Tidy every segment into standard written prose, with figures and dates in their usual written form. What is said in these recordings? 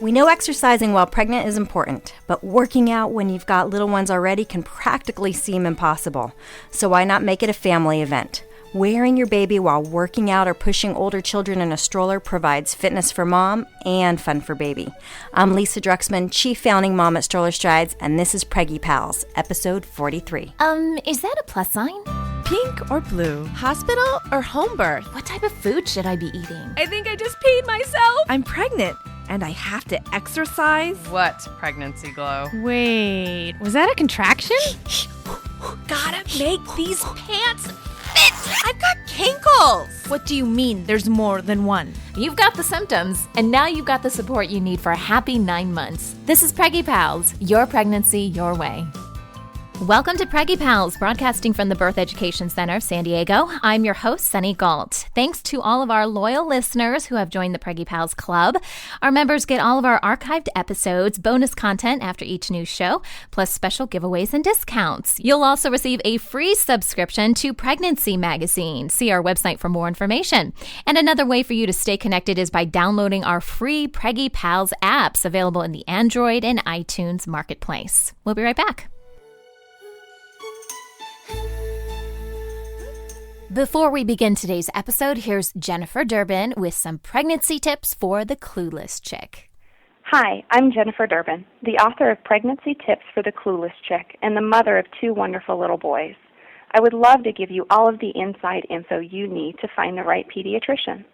We know exercising while pregnant is important, but working out when you've got little ones already can practically seem impossible. So why not make it a family event? Wearing your baby while working out or pushing older children in a stroller provides fitness for mom and fun for baby. I'm Lisa Druxman, Chief Founding Mom at Stroller Strides, and this is Preggy Pals, episode 43. Is that a plus sign? Pink or blue? Hospital or home birth? What type of food should I be eating? I think I just peed myself. I'm pregnant, and I have to exercise. What pregnancy glow? Wait, was that a contraction? Gotta make these pants fit. I've got kinkles. What do you mean there's more than one? You've got the symptoms, and now you've got the support you need for a happy 9 months. This is Preggy Pals, your pregnancy, your way. Welcome to Preggy Pals, broadcasting from the Birth Education Center of San Diego. I'm your host, Sunny Galt. Thanks to all of our loyal listeners who have joined the Preggy Pals Club. Our members get all of our archived episodes, bonus content after each new show, plus special giveaways and discounts. You'll also receive a free subscription to Pregnancy Magazine. See our website for more information. And another way for you to stay connected is by downloading our free Preggy Pals apps available in the Android and iTunes marketplace. We'll be right back. Before we begin today's episode, here's Jennifer Durbin with some pregnancy tips for the clueless chick. Hi, I'm Jennifer Durbin, the author of Pregnancy Tips for the Clueless Chick and the mother of 2 wonderful little boys. I would love to give you all of the inside info you need to find the right pediatrician.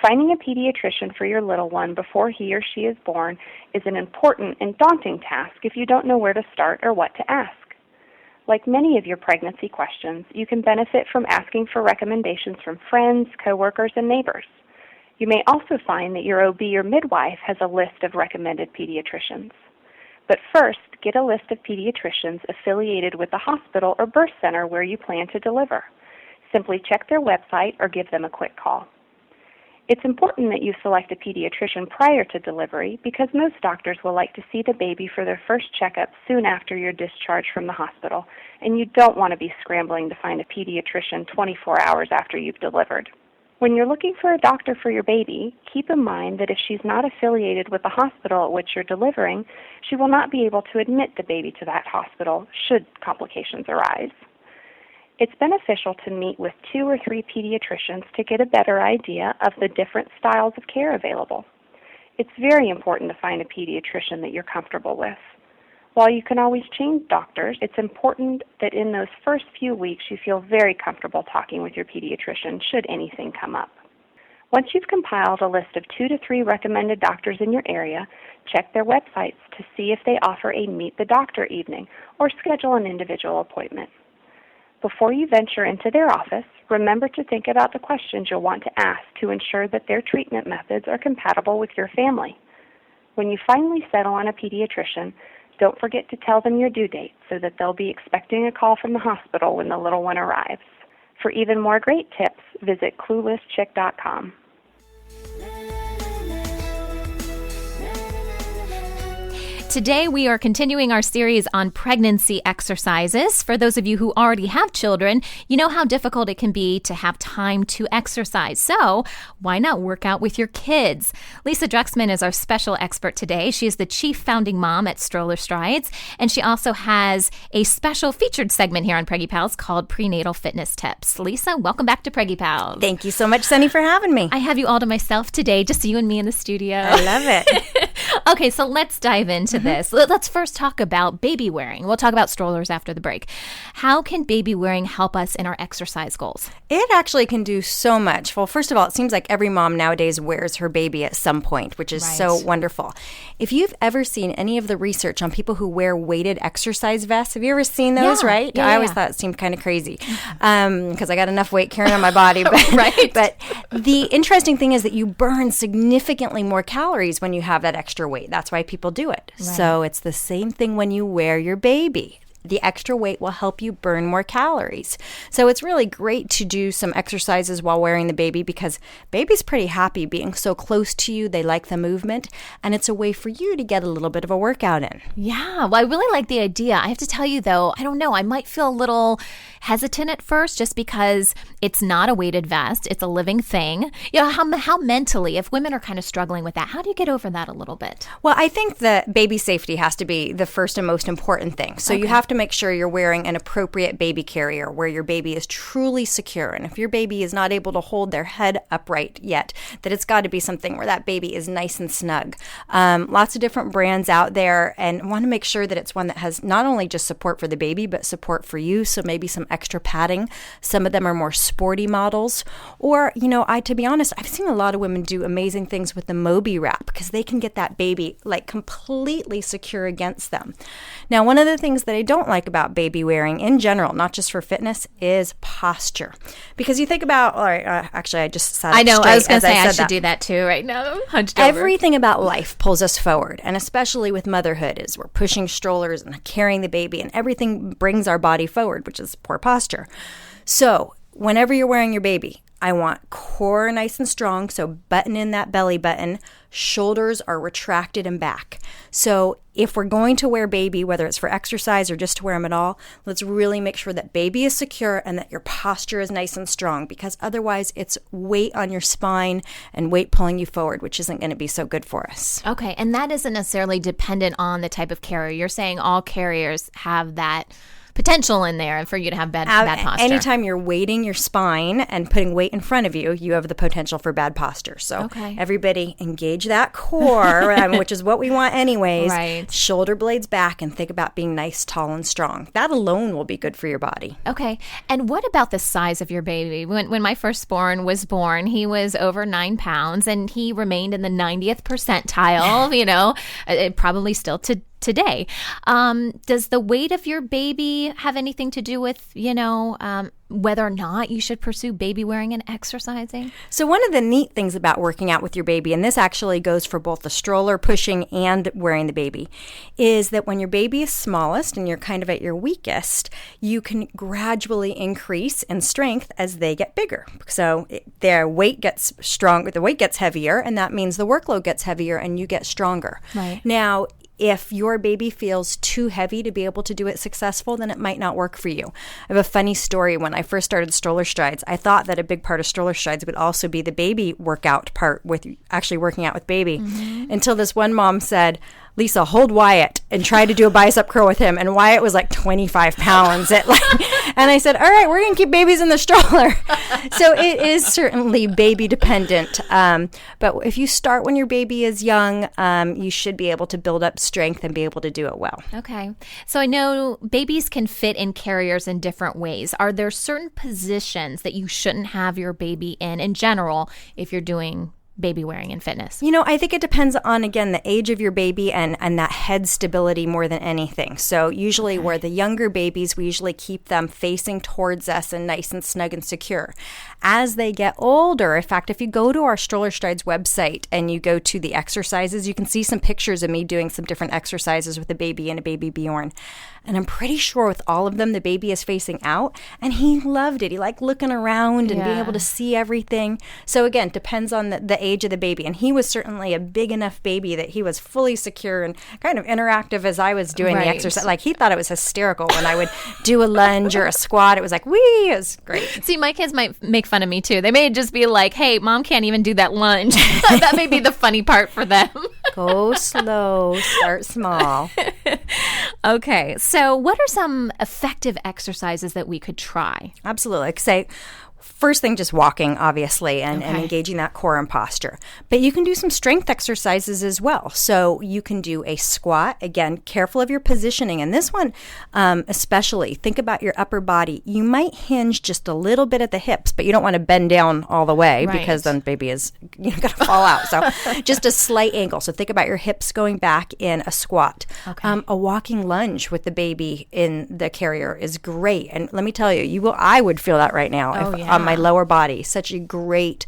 Finding a pediatrician for your little one before he or she is born is an important and daunting task if you don't know where to start or what to ask. Like many of your pregnancy questions, you can benefit from asking for recommendations from friends, coworkers, and neighbors. You may also find that your OB or midwife has a list of recommended pediatricians. But first, get a list of pediatricians affiliated with the hospital or birth center where you plan to deliver. Simply check their website or give them a quick call. It's important that you select a pediatrician prior to delivery because most doctors will like to see the baby for their first checkup soon after you're discharged from the hospital, and you don't want to be scrambling to find a pediatrician 24 hours after you've delivered. When you're looking for a doctor for your baby, keep in mind that if she's not affiliated with the hospital at which you're delivering, she will not be able to admit the baby to that hospital should complications arise. It's beneficial to meet with 2 or 3 pediatricians to get a better idea of the different styles of care available. It's very important to find a pediatrician that you're comfortable with. While you can always change doctors, it's important that in those first few weeks you feel very comfortable talking with your pediatrician should anything come up. Once you've compiled a list of 2 to 3 recommended doctors in your area, check their websites to see if they offer a Meet the Doctor evening or schedule an individual appointment. Before you venture into their office, remember to think about the questions you'll want to ask to ensure that their treatment methods are compatible with your family. When you finally settle on a pediatrician, don't forget to tell them your due date so that they'll be expecting a call from the hospital when the little one arrives. For even more great tips, visit cluelesschick.com. Today, we are continuing our series on pregnancy exercises. For those of you who already have children, you know how difficult it can be to have time to exercise. So why not work out with your kids? Lisa Druxman is our special expert today. She is the chief founding mom at Stroller Strides, and she also has a special featured segment here on Preggy Pals called Prenatal Fitness Tips. Lisa, welcome back to Preggy Pals. Thank you so much, Sunny, for having me. I have you all to myself today, just you and me in the studio. I love it. Okay, so let's dive into this. Let's first talk about baby wearing. We'll talk about strollers after the break. How can baby wearing help us in our exercise goals? It actually can do so much. Well, first of all, it seems like every mom nowadays wears her baby at some point, which is so wonderful. If you've ever seen any of the research on people who wear weighted exercise vests, have you ever seen those, right? Yeah, I always thought it seemed kind of crazy because I got enough weight carrying on my body. But, Right. But the interesting thing is that you burn significantly more calories when you have that extra weight. That's why people do it. Right. So it's the same thing when you wear your baby. The extra weight will help you burn more calories. So it's really great to do some exercises while wearing the baby because baby's pretty happy being so close to you. They like the movement, and it's a way for you to get a little bit of a workout in. Yeah, well, I really like the idea. I have to tell you, though, I don't know. I might feel a little hesitant at first just because it's not a weighted vest. It's a living thing. You know, how mentally, if women are kind of struggling with that, how do you get over that a little bit? Well, I think that baby safety has to be the first and most important thing. So you have to make sure you're wearing an appropriate baby carrier where your baby is truly secure. And if your baby is not able to hold their head upright yet, that it's got to be something where that baby is nice and snug. Lots of different brands out there, and want to make sure that it's one that has not only just support for the baby, but support for you. So maybe some extra padding. Some of them are more sporty models. Or, to be honest, I've seen a lot of women do amazing things with the Moby wrap because they can get that baby like completely secure against them. Now, one of the things that I don't like about baby wearing in general, not just for fitness, is posture. Because you think about, actually, I just sat up I know, straight I was going to say I should that. do that too right now. Hunched over. Everything about life pulls us forward, and especially with motherhood, is we're pushing strollers and carrying the baby, and everything brings our body forward, which is poor posture. So whenever you're wearing your baby, I want core nice and strong, so button in that belly button. Shoulders are retracted and back. So if we're going to wear baby, whether it's for exercise or just to wear them at all, let's really make sure that baby is secure and that your posture is nice and strong, because otherwise it's weight on your spine and weight pulling you forward, which isn't going to be so good for us. Okay, and that isn't necessarily dependent on the type of carrier. You're saying all carriers have that potential in there for you to have bad posture. Anytime you're weighting your spine and putting weight in front of you, you have the potential for bad posture. So everybody engage that core, which is what we want anyways. Right. Shoulder blades back and think about being nice, tall, and strong. That alone will be good for your body. Okay. And what about the size of your baby? When my firstborn was born, he was over 9 pounds and he remained in the 90th percentile, probably still today. Does the weight of your baby have anything to do with, whether or not you should pursue baby wearing and exercising? So one of the neat things about working out with your baby, and this actually goes for both the stroller pushing and wearing the baby, is that when your baby is smallest and you're kind of at your weakest, you can gradually increase in strength as they get bigger. So their weight gets stronger, the weight gets heavier, and that means the workload gets heavier and you get stronger. Right. Now, if your baby feels too heavy to be able to do it successful, then it might not work for you. I have a funny story. When I first started Stroller Strides, I thought that a big part of Stroller Strides would also be the baby workout part, with actually working out with baby, until this one mom said, "Lisa, hold Wyatt and try to do a bicep curl with him." And Wyatt was like 25 pounds. And I said, all right, we're going to keep babies in the stroller. So it is certainly baby dependent. But if you start when your baby is young, you should be able to build up strength and be able to do it well. Okay. So I know babies can fit in carriers in different ways. Are there certain positions that you shouldn't have your baby in general, if you're doing baby wearing and fitness? I think it depends on, again, the age of your baby and that head stability more than anything. So usually where the younger babies, we usually keep them facing towards us and nice and snug and secure. As they get older, in fact, if you go to our Stroller Strides website and you go to the exercises, you can see some pictures of me doing some different exercises with a baby and a baby Bjorn. And I'm pretty sure with all of them, the baby is facing out. And he loved it. He liked looking around and being able to see everything. So again, depends on the age of the baby. And he was certainly a big enough baby that he was fully secure and kind of interactive as I was doing the exercise. Like, he thought it was hysterical when I would do a lunge or a squat. It was like, wee, it was great. See, my kids might make fun of me too. They may just be like, hey, mom can't even do that lunge. That may be the funny part for them. Go slow, start small. Okay, so what are some effective exercises that we could try? Absolutely. Like, say, first thing, just walking, obviously, and engaging that core and posture. But you can do some strength exercises as well. So you can do a squat. Again, careful of your positioning. And this one, especially, think about your upper body. You might hinge just a little bit at the hips, but you don't want to bend down all the way because then baby is going to fall out. So just a slight angle. So think about your hips going back in a squat. Okay. A walking lunge with the baby in the carrier is great. And let me tell you, I would feel that right now on my lower body. Such a great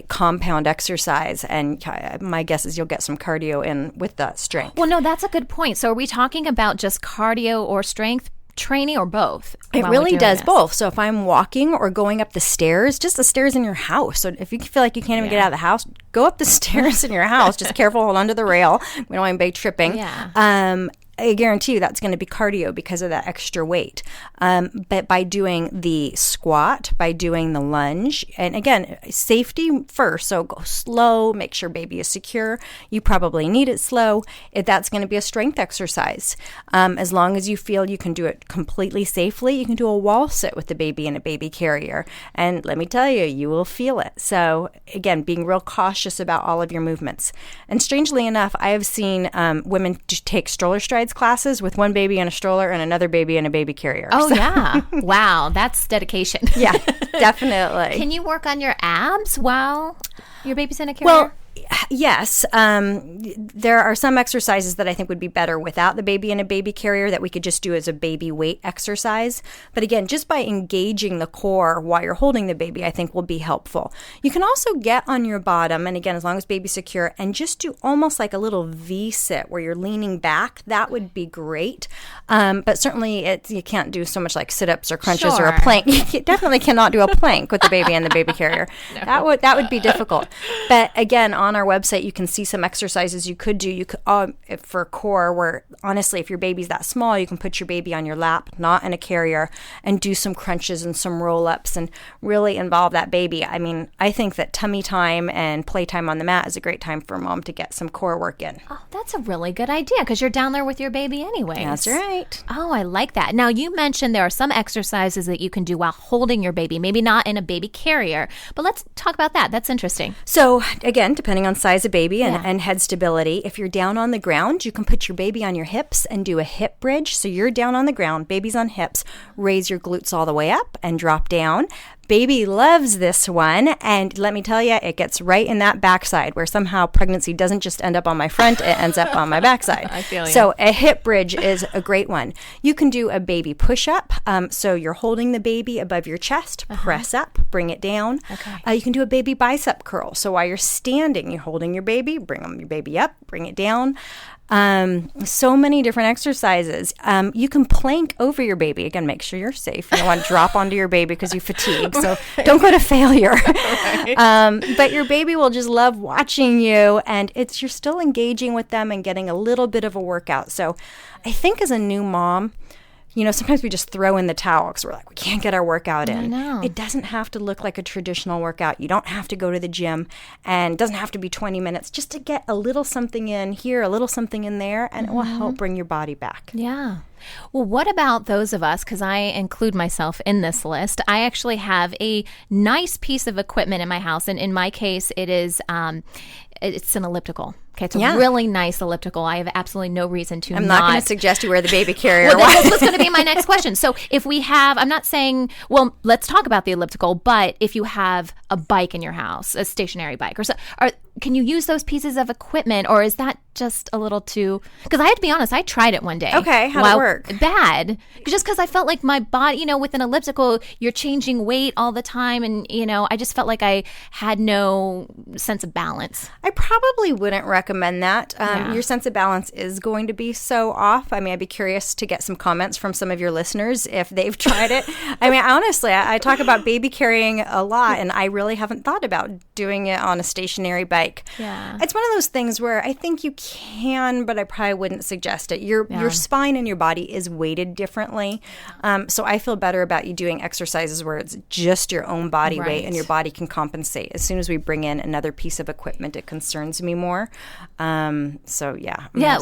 compound exercise. And my guess is you'll get some cardio in with that strength. Well, no, that's a good point. So are we talking about just cardio or strength training or both? It while we're really doing does this? both. So if I'm walking or going up the stairs, just the stairs in your house. So if you feel like you can't even get out of the house, go up the stairs in your house. Just careful, hold onto the rail. We don't want anybody tripping. Yeah. I guarantee you that's going to be cardio because of that extra weight. But by doing the squat, by doing the lunge, and again, safety first. So go slow, make sure baby is secure. You probably need it slow. If that's going to be a strength exercise. As long as you feel you can do it completely safely, you can do a wall sit with the baby in a baby carrier. And let me tell you, you will feel it. So again, being real cautious about all of your movements. And strangely enough, I have seen women take stroller strides classes with one baby in a stroller and another baby in a baby carrier. Oh, yeah. Wow. That's dedication. Yeah, definitely. Can you work on your abs while your baby's in a carrier? Well, yes. There are some exercises that I think would be better without the baby in a baby carrier that we could just do as a baby weight exercise. But again, just by engaging the core while you're holding the baby, I think will be helpful. You can also get on your bottom, and again, as long as baby's secure, and just do almost like a little V-sit where you're leaning back. That would be great. But certainly you can't do so much like sit-ups or crunches or a plank. You definitely cannot do a plank with the baby in the baby carrier. No. That would be difficult. But again, on our website, you can see some exercises you could do. You could for core, where honestly, if your baby's that small, you can put your baby on your lap, not in a carrier, and do some crunches and some roll-ups and really involve that baby. I mean, I think that tummy time and playtime on the mat is a great time for mom to get some core work in. Oh, that's a really good idea because you're down there with your baby anyway. That's right. Oh, I like that. Now, you mentioned there are some exercises that you can do while holding your baby, maybe not in a baby carrier, but let's talk about that. That's interesting. So again, depending on size of baby and head stability, if you're down on the ground, you can put your baby on your hips and do a hip bridge. So you're down on the ground, baby's on hips, raise your glutes all the way up and drop down. Baby loves this one, and let me tell you, it gets right in that backside where somehow pregnancy doesn't just end up on my front, it ends up on my backside. I feel you. So a hip bridge is a great one. You can do a baby push-up. So you're holding the baby above your chest, press up, bring it down. Okay. You can do a baby bicep curl. So while you're standing, you're holding your baby, bring your baby up, bring it down. So many different exercises. You can plank over your baby. Again, make sure you're safe. You don't want to drop onto your baby because you fatigue. So don't go to failure. But your baby will just love watching you, and you're still engaging with them and getting a little bit of a workout. So I think as a new mom, sometimes we just throw in the towel because we're like, we can't get our workout in. I know. It doesn't have to look like a traditional workout. You don't have to go to the gym, and it doesn't have to be 20 minutes just to get a little something in here, a little something in there, and it will help bring your body back. Yeah. Well, what about those of us, because I include myself in this list, I actually have a nice piece of equipment in my house, and in my case, it's an elliptical. Okay, it's a really nice elliptical. I have absolutely no reason to I'm not going to suggest you wear the baby carrier. Well, this was going to be my next question. So if we have, I'm not saying, well, let's talk about the elliptical, but if you have a bike in your house, a stationary bike, can you use those pieces of equipment, or is that just a little too? Because I had to be honest, I tried it one day. Okay, how'd it work? Bad. Just because I felt like my body, with an elliptical, you're changing weight all the time, and I just felt like I had no sense of balance. I probably wouldn't recommend that. Your sense of balance is going to be so off. I mean, I'd be curious to get some comments from some of your listeners if they've tried it. I mean, honestly, I talk about baby carrying a lot, and I really haven't thought about doing it on a stationary bike. Yeah. It's one of those things where I think you can, but I probably wouldn't suggest it. Your spine and your body is weighted differently. So I feel better about you doing exercises where it's just your own body weight and your body can compensate. As soon as we bring in another piece of equipment, it concerns me more. Well,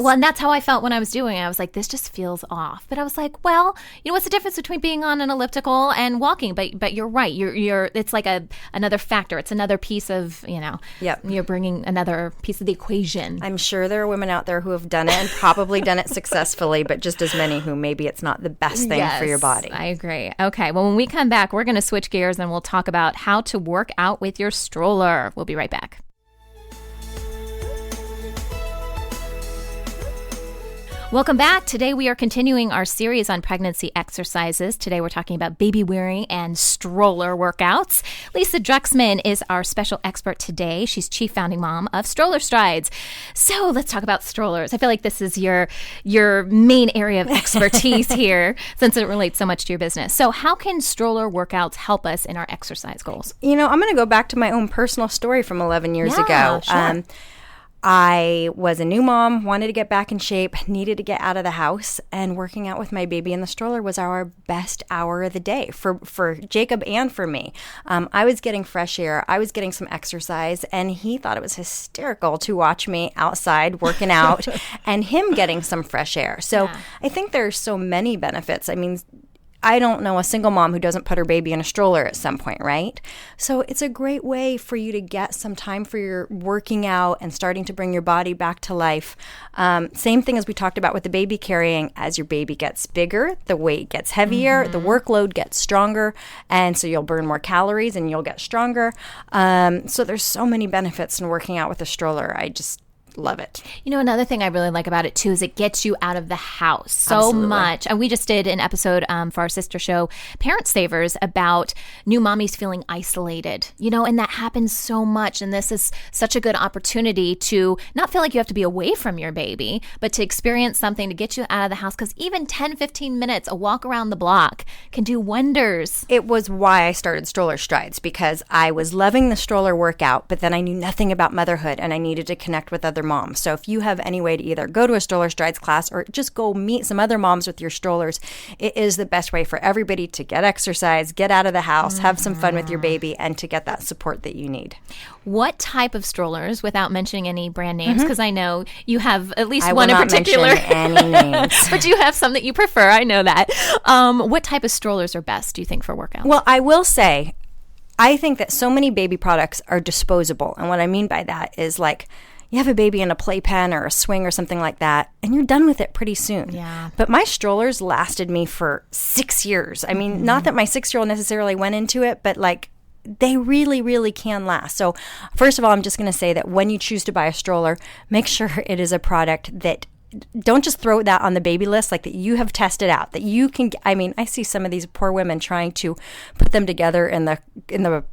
and that's how I felt when I was doing it. I was like, this just feels off. But I was like, well, what's the difference between being on an elliptical and walking? But you're right. It's like another factor. It's another piece of, you're bringing another piece of the equation. I'm sure there are women out there who have done it and probably done it successfully, but just as many who maybe it's not the best thing for your body. I agree. Okay, well, when we come back, we're going to switch gears and we'll talk about how to work out with your stroller. We'll be right back. Welcome back. Today we are continuing our series on pregnancy exercises. Today we're talking about baby wearing and stroller workouts. Lisa Druxman is our special expert today. She's chief founding mom of Stroller Strides. So let's talk about strollers. I feel like this is your main area of expertise here since it relates so much to your business. So how can stroller workouts help us in our exercise goals? I'm going to go back to my own personal story from 11 years ago. Sure. I was a new mom, wanted to get back in shape, needed to get out of the house, and working out with my baby in the stroller was our best hour of the day for Jacob and for me. I was getting fresh air, I was getting some exercise, and he thought it was hysterical to watch me outside working out and him getting some fresh air. So I think there's so many benefits. I mean, I don't know a single mom who doesn't put her baby in a stroller at some point, right? So it's a great way for you to get some time for your working out and starting to bring your body back to life. Same thing as we talked about with the baby carrying. As your baby gets bigger, the weight gets heavier, the workload gets stronger, and so you'll burn more calories and you'll get stronger. So there's so many benefits in working out with a stroller. I just love it. Another thing I really like about it too is it gets you out of the house so Absolutely. much. And we just did an episode for our sister show, Parent Savers, about new mommies feeling isolated, and that happens so much. And this is such a good opportunity to not feel like you have to be away from your baby, but to experience something to get you out of the house. Because even 10, 15 minutes, a walk around the block can do wonders. It was why I started Stroller Strides, because I was loving the stroller workout, but then I knew nothing about motherhood and I needed to connect with other moms. So if you have any way to either go to a Stroller Strides class or just go meet some other moms with your strollers, it is the best way for everybody to get exercise, get out of the house, have some fun with your baby, and to get that support that you need. What type of strollers, without mentioning any brand names, because I know you have at least I one will in not particular, mention any names. but you have some that you prefer. I know that. What type of strollers are best, do you think, for workouts? Well, I will say, I think that so many baby products are disposable. And what I mean by that is like, you have a baby in a playpen or a swing or something like that, and you're done with it pretty soon. Yeah. But my strollers lasted me for 6 years. I mean, not that my 6-year-old necessarily went into it, but like, they really, really can last. So first of all, I'm just going to say that when you choose to buy a stroller, make sure it is a product that don't just throw that on the baby list, like that you have tested out, that you can. I mean, I see some of these poor women trying to put them together in the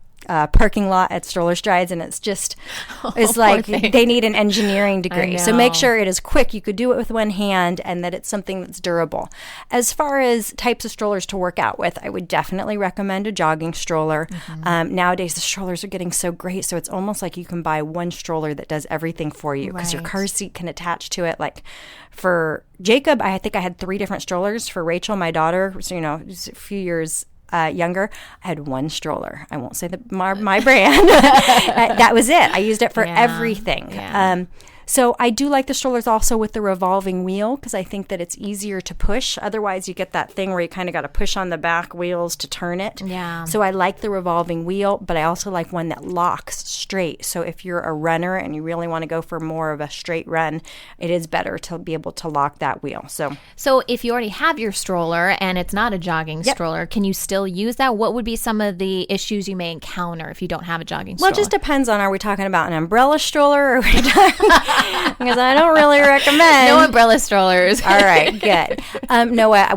parking lot at Stroller Strides, and it's like they need an engineering degree. So make sure it is quick. You could do it with one hand, and that it's something that's durable. As far as types of strollers to work out with, I would definitely recommend a jogging stroller. Nowadays, the strollers are getting so great, so it's almost like you can buy one stroller that does everything for you, because your car seat can attach to it. Like for Jacob, I think I had 3 different strollers. For Rachel, my daughter, so, just a few years younger, I had one stroller. I won't say my brand. That was it. I used it for everything. Yeah. So I do like the strollers also with the revolving wheel, because I think that it's easier to push. Otherwise, you get that thing where you kind of got to push on the back wheels to turn it. Yeah. So I like the revolving wheel, but I also like one that locks straight. So if you're a runner and you really want to go for more of a straight run, it is better to be able to lock that wheel. So if you already have your stroller and it's not a jogging stroller, can you still use that? What would be some of the issues you may encounter if you don't have a jogging stroller? Well, it just depends on, are we talking about an umbrella stroller, or are we talking because I don't really recommend. No umbrella strollers. All right, good.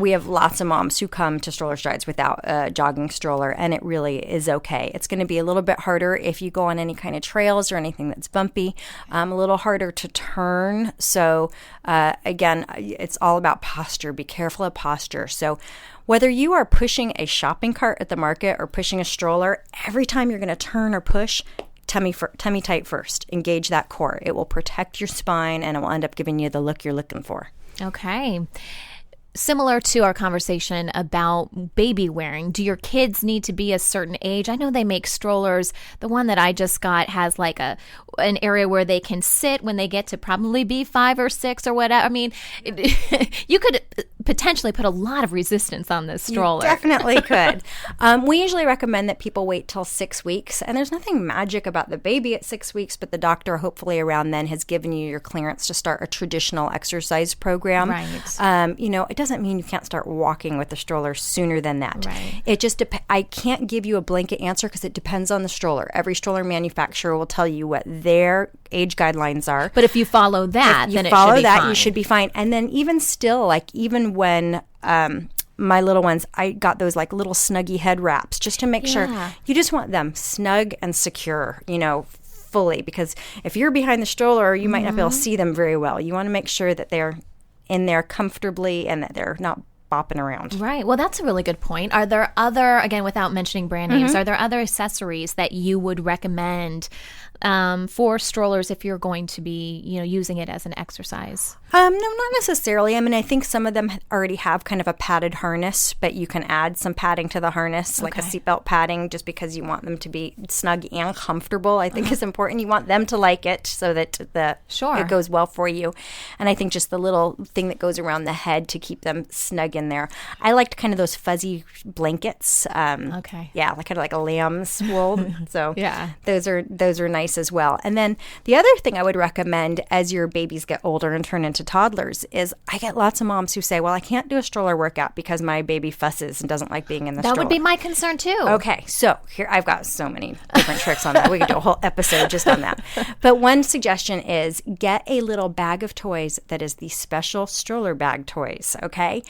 We have lots of moms who come to Stroller Strides without a jogging stroller, and it really is okay. It's going to be a little bit harder if you go on any kind of trails or anything that's bumpy, a little harder to turn. So again, it's all about posture. Be careful of posture. So whether you are pushing a shopping cart at the market or pushing a stroller, every time you're going to turn or push, tummy tight first. Engage that core. It will protect your spine, and it will end up giving you the look you're looking for. Okay. Similar to our conversation about baby wearing, do your kids need to be a certain age? I know they make strollers. The one that I just got has like an area where they can sit when they get to probably be 5 or 6 or whatever. I mean, you could potentially put a lot of resistance on this stroller. You definitely could. We usually recommend that people wait till 6 weeks, and there's nothing magic about the baby at 6 weeks, but the doctor hopefully around then has given you your clearance to start a traditional exercise program. Right. It doesn't mean you can't start walking with the stroller sooner than that. Right. It just I can't give you a blanket answer because it depends on the stroller. Every stroller manufacturer will tell you what their age guidelines are. But if you follow that, then it should be fine. You should be fine. And then even still, like even when my little ones, I got those like little snuggy head wraps just to make sure. You just want them snug and secure, fully, because if you're behind the stroller, you might not be able to see them very well. You want to make sure that they're in there comfortably and that they're not bopping around. Right. Well, that's a really good point. Are there other, again, without mentioning brand names, are there other accessories that you would recommend for strollers if you're going to be, using it as an exercise? No, not necessarily. I mean, I think some of them already have kind of a padded harness, but you can add some padding to the harness, like a seatbelt padding, just because you want them to be snug and comfortable, I think is important. You want them to like it so that it goes well for you. And I think just the little thing that goes around the head to keep them snug in there. I liked kind of those fuzzy blankets. Yeah, like kind of like a lamb's wool. So those are nice as well. And then the other thing I would recommend as your babies get older and turn into toddlers is I get lots of moms who say, well, I can't do a stroller workout because my baby fusses and doesn't like being in the stroller. That would be my concern too. Okay, so here I've got so many different tricks on that. We could do a whole episode just on that. But one suggestion is get a little bag of toys that is the special stroller bag toys, okay?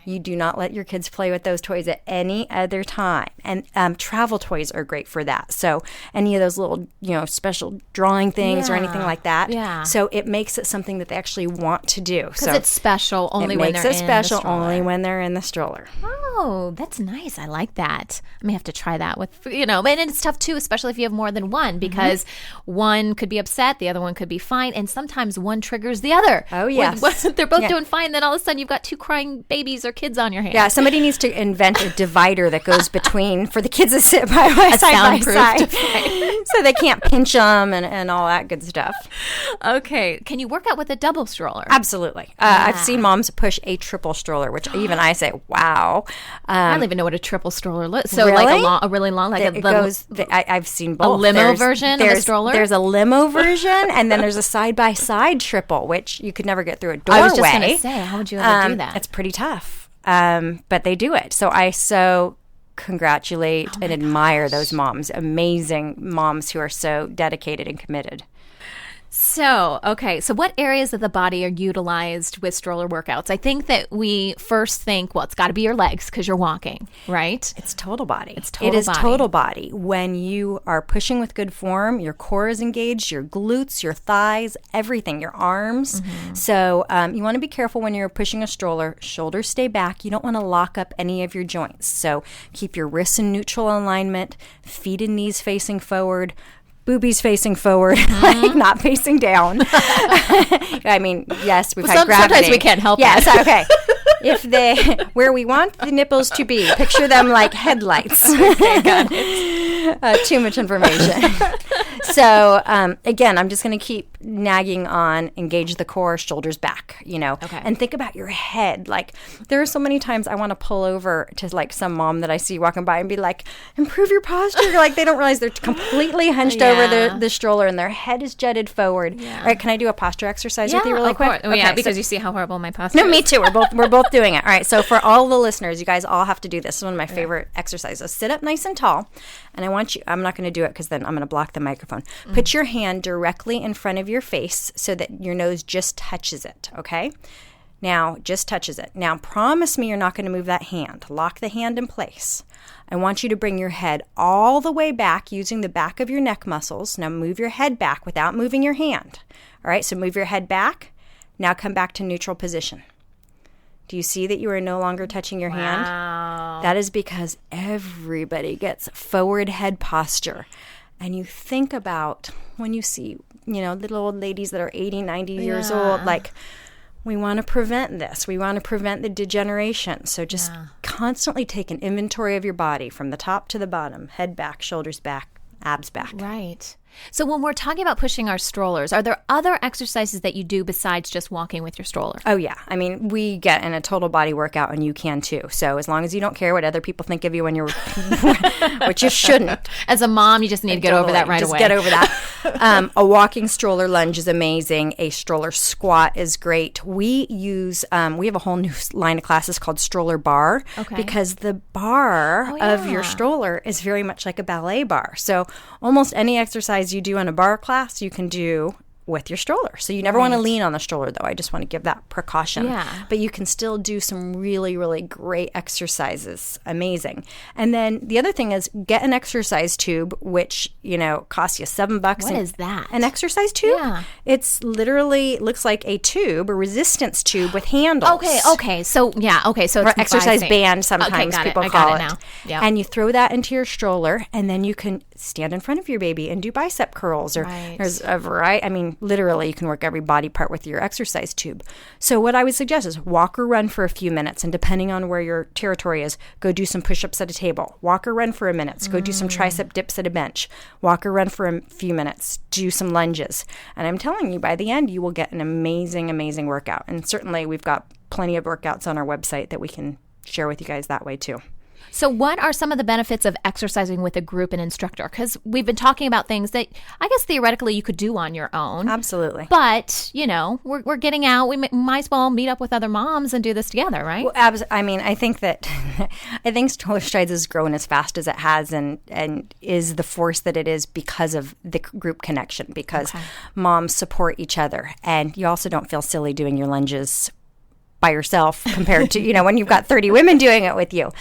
You do not let your kids play with those toys at any other time. And travel toys are great for that. So any of those little, special drawing things or anything like that. Yeah. So it makes it something that they actually want to do. Because it's special only when they're in the stroller. It makes it special only when they're in the stroller. Oh, that's nice. I like that. I may have to try that with, and it's tough too, especially if you have more than one, because one could be upset, the other one could be fine, and sometimes one triggers the other. Oh, yes. When they're both doing fine, then all of a sudden you've got two crying babies or kids on your hands. Yeah, somebody needs to invent a divider that goes between for the kids to sit side by side, so they can't pinch them and all that good stuff. Okay, can you work out with a double stroller? Absolutely. I've seen moms push a triple stroller, which even I say, wow. I don't even know what a triple stroller looks. So really? like a really long, like I've seen both. A limo version of a stroller? There's a limo version, and then there's a side-by-side triple, which you could never get through a doorway. I was just going to say, how would you ever do that? It's pretty tough, but they do it. So I congratulate and admire those moms, amazing moms who are so dedicated and committed. So what areas of the body are utilized with stroller workouts? I think that we first think, well, it's got to be your legs because you're walking, right? It's total body. It is total body. When you are pushing with good form, your core is engaged, your glutes, your thighs, everything, your arms. So you want to be careful when you're pushing a stroller. Shoulders stay back. You don't want to lock up any of your joints. So keep your wrists in neutral alignment, feet and knees facing forward, boobies facing forward, like not facing down. I mean, yes, we've had gravity. Sometimes we can't help it. Yes, okay. Where we want the nipples to be, picture them like headlights. Okay, got it. Too much information. So, again, I'm just going to keep nagging on engage the core, shoulders back, Okay. And think about your head. Like, there are so many times I want to pull over to, like, some mom that I see walking by and be like, improve your posture. Like, they don't realize they're completely hunched over the stroller and their head is jutted forward. Yeah. All right, can I do a posture exercise with you really quick? Oh, yeah, because you see how horrible my posture is. No, me too. We're both doing it. All right, so for all the listeners, you guys all have to do this. This is one of my favorite exercises. Sit up nice and tall, and I'm not going to do it because then I'm going to block the microphone. Put your hand directly in front of your face so that your nose just touches it, okay? Now, just touches it. Now, promise me you're not going to move that hand. Lock the hand in place. I want you to bring your head all the way back using the back of your neck muscles. Now, move your head back without moving your hand. All right, so move your head back. Now come back to neutral position. Do you see that you are no longer touching your hand? That is because everybody gets forward head posture. And you think about when you see, little old ladies that are 80, 90 years old, like, we want to prevent this. We want to prevent the degeneration. So just constantly take an inventory of your body from the top to the bottom, head back, shoulders back, abs back. Right. So when we're talking about pushing our strollers, are there other exercises that you do besides just walking with your stroller? Oh, yeah. I mean, we get in a total body workout, and you can too. So as long as you don't care what other people think of you when you're, which you shouldn't. As a mom, you just need to get over that right away. Just get over that. A walking stroller lunge is amazing. A stroller squat is great. We use, we have a whole new line of classes called stroller bar, because the bar of your stroller is very much like a ballet bar. So almost any exercise you do in a bar class, you can do with your stroller. So you never want to lean on the stroller, though. I just want to give that precaution. Yeah. But you can still do some really, really great exercises. Amazing. And then the other thing is get an exercise tube, which, costs you $7. What is that? An exercise tube? Yeah. It's literally looks like a tube, a resistance tube with handles. Okay. So, it's or exercise band, sometimes people call it. Now. Yep. And you throw that into your stroller, and then you can stand in front of your baby and do bicep curls. Or there's a variety. I mean, literally, you can work every body part with your exercise tube. So what I would suggest is walk or run for a few minutes, and depending on where your territory is, go do some push-ups at a table. Walk or run for a minute. Go do some tricep dips at a bench. Walk or run for a few minutes. Do some lunges. And I'm telling you, by the end, you will get an amazing, amazing workout. And certainly, we've got plenty of workouts on our website that we can share with you guys that way, too. So what are some of the benefits of exercising with a group and instructor? Because we've been talking about things that I guess theoretically you could do on your own. Absolutely. But, we're getting out. We might as well meet up with other moms and do this together, right? Well, I think that Stroller Strides has grown as fast as it has and is the force that it is because of the group connection, because moms support each other. And you also don't feel silly doing your lunges by yourself compared to, when you've got 30 women doing it with you.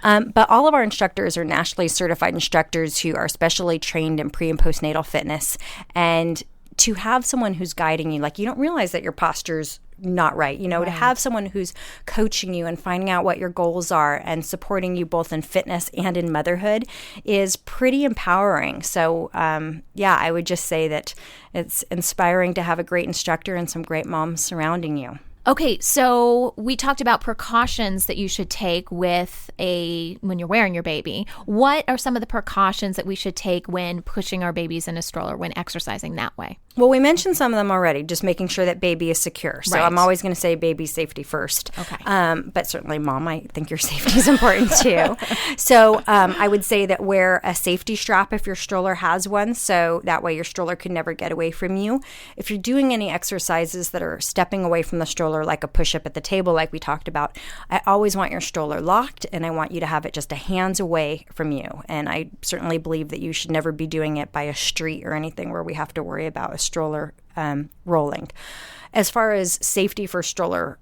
But all of our instructors are nationally certified instructors who are specially trained in pre and postnatal fitness. And to have someone who's guiding you, like you don't realize that your posture's not right. To have someone who's coaching you and finding out what your goals are and supporting you both in fitness and in motherhood is pretty empowering. So, I would just say that it's inspiring to have a great instructor and some great moms surrounding you. Okay, so we talked about precautions that you should take when you're wearing your baby. What are some of the precautions that we should take when pushing our babies in a stroller, when exercising that way? Well, we mentioned some of them already, just making sure that baby is secure. So I'm always going to say baby safety first. Okay. But certainly, Mom, I think your safety is important too. So I would say that wear a safety strap if your stroller has one, so that way your stroller can never get away from you. If you're doing any exercises that are stepping away from the stroller, like a push-up at the table like we talked about, I always want your stroller locked, and I want you to have it just a hands away from you. And I certainly believe that you should never be doing it by a street or anything where we have to worry about a stroller rolling. As far as safety for stroller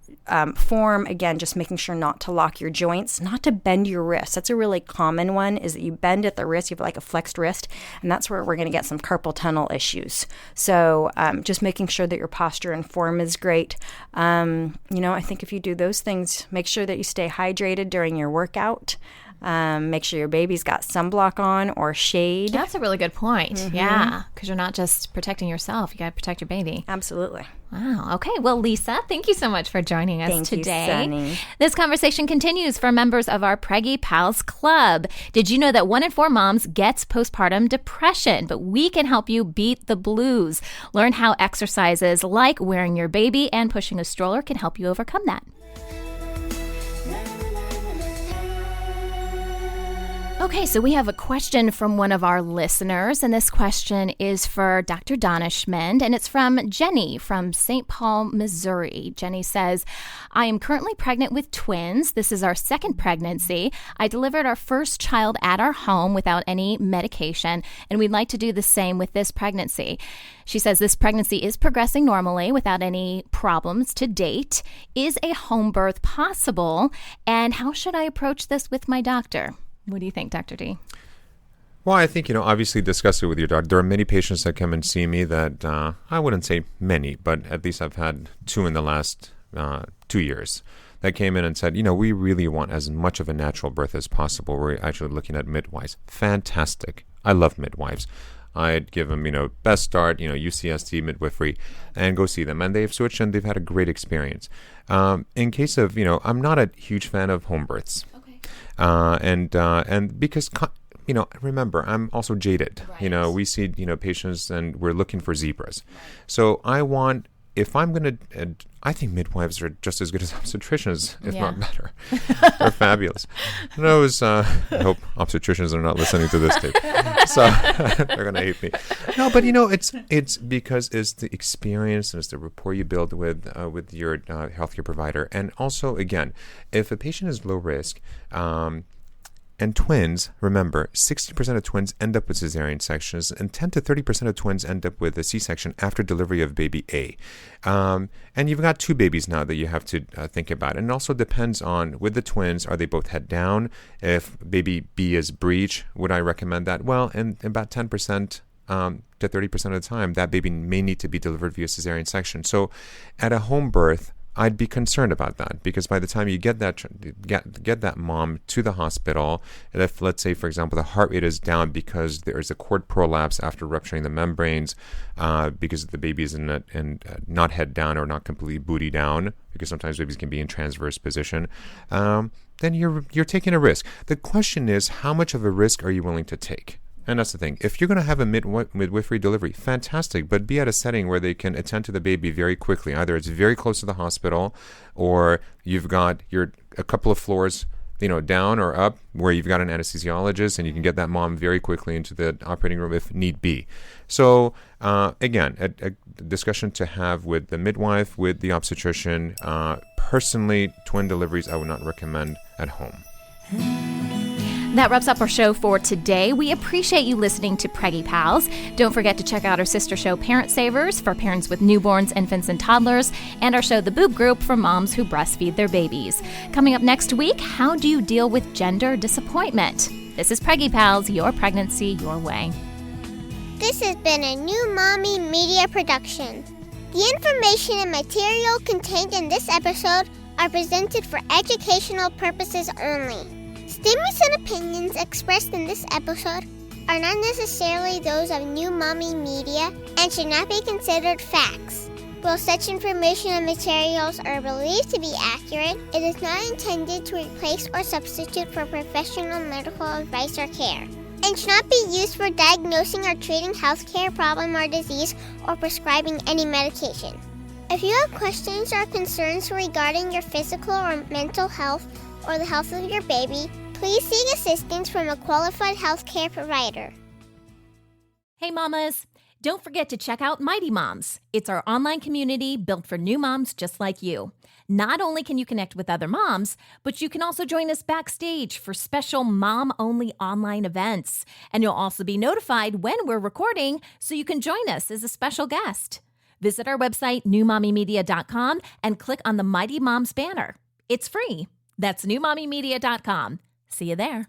form, again, just making sure not to lock your joints, not to bend your wrists. That's a really common one, is that you bend at the wrist, you have like a flexed wrist, and that's where we're going to get some carpal tunnel issues. So just making sure that your posture and form is great. I think if you do those things, make sure that you stay hydrated during your workout. Make sure your baby's got sunblock on or shade. That's a really good point. Yeah, because you're not just protecting yourself. You got to protect your baby. Absolutely. Wow. Okay. Well, Lisa, thank you so much for joining us today. Thank you, Sunny. This conversation continues for members of our Preggy Pals Club. Did you know that 1 in 4 moms gets postpartum depression? But we can help you beat the blues. Learn how exercises like wearing your baby and pushing a stroller can help you overcome that. Okay, so we have a question from one of our listeners, and this question is for Dr. Donishmond, and it's from Jenny from St. Paul, Missouri. Jenny says, I am currently pregnant with twins. This is our second pregnancy. I delivered our first child at our home without any medication, and we'd like to do the same with this pregnancy. She says this pregnancy is progressing normally without any problems to date. Is a home birth possible, and how should I approach this with my doctor? What do you think, Dr. D? Well, I think, obviously discuss it with your doctor. There are many patients that come and see me that, I wouldn't say many, but at least I've had 2 in the last 2 years that came in and said, we really want as much of a natural birth as possible. We're actually looking at midwives. Fantastic. I love midwives. I'd give them, best start, UCSD midwifery, and go see them. And they've switched and they've had a great experience. In case of, I'm not a huge fan of home births. And because remember, I'm also jaded. Right. We see, patients and we're looking for zebras. So if I'm going to, I think midwives are just as good as obstetricians, if not better. They're fabulous. I hope obstetricians are not listening to this tape. So they're going to hate me. No, but it's because it's the experience and it's the rapport you build with your healthcare provider. And also, again, if a patient is low risk, and twins, remember, 60% of twins end up with cesarean sections, and 10 to 30% of twins end up with a C-section after delivery of baby A. And you've got 2 babies now that you have to think about. And it also depends on, with the twins, are they both head down? If baby B is breech, would I recommend that? Well, in about 10% to 30% of the time, that baby may need to be delivered via cesarean section. So at a home birth, I'd be concerned about that, because by the time you get that mom to the hospital, and if, let's say, for example, the heart rate is down because there's a cord prolapse after rupturing the membranes, because the baby is not head down or not completely booty down, because sometimes babies can be in transverse position, then you're taking a risk. The question is, how much of a risk are you willing to take? And that's the thing. If you're going to have a midwifery delivery, fantastic, but be at a setting where they can attend to the baby very quickly. Either it's very close to the hospital, or you've got a couple of floors, down or up, where you've got an anesthesiologist and you can get that mom very quickly into the operating room if need be. So again, a discussion to have with the midwife, with the obstetrician. Personally, twin deliveries I would not recommend at home. That wraps up our show for today. We appreciate you listening to Preggy Pals. Don't forget to check out our sister show, Parent Savers, for parents with newborns, infants, and toddlers, and our show, The Boob Group, for moms who breastfeed their babies. Coming up next week, how do you deal with gender disappointment? This is Preggy Pals, your pregnancy, your way. This has been a New Mommy Media production. The information and material contained in this episode are presented for educational purposes only. Statements and opinions expressed in this episode are not necessarily those of New Mommy Media and should not be considered facts. While such information and materials are believed to be accurate, it is not intended to replace or substitute for professional medical advice or care, and should not be used for diagnosing or treating healthcare problem or disease or prescribing any medication. If you have questions or concerns regarding your physical or mental health or the health of your baby, please seek assistance from a qualified healthcare provider. Hey mamas, don't forget to check out Mighty Moms. It's our online community built for new moms just like you. Not only can you connect with other moms, but you can also join us backstage for special mom-only online events. And you'll also be notified when we're recording, so you can join us as a special guest. Visit our website, newmommymedia.com, and click on the Mighty Moms banner. It's free. That's newmommymedia.com. See you there.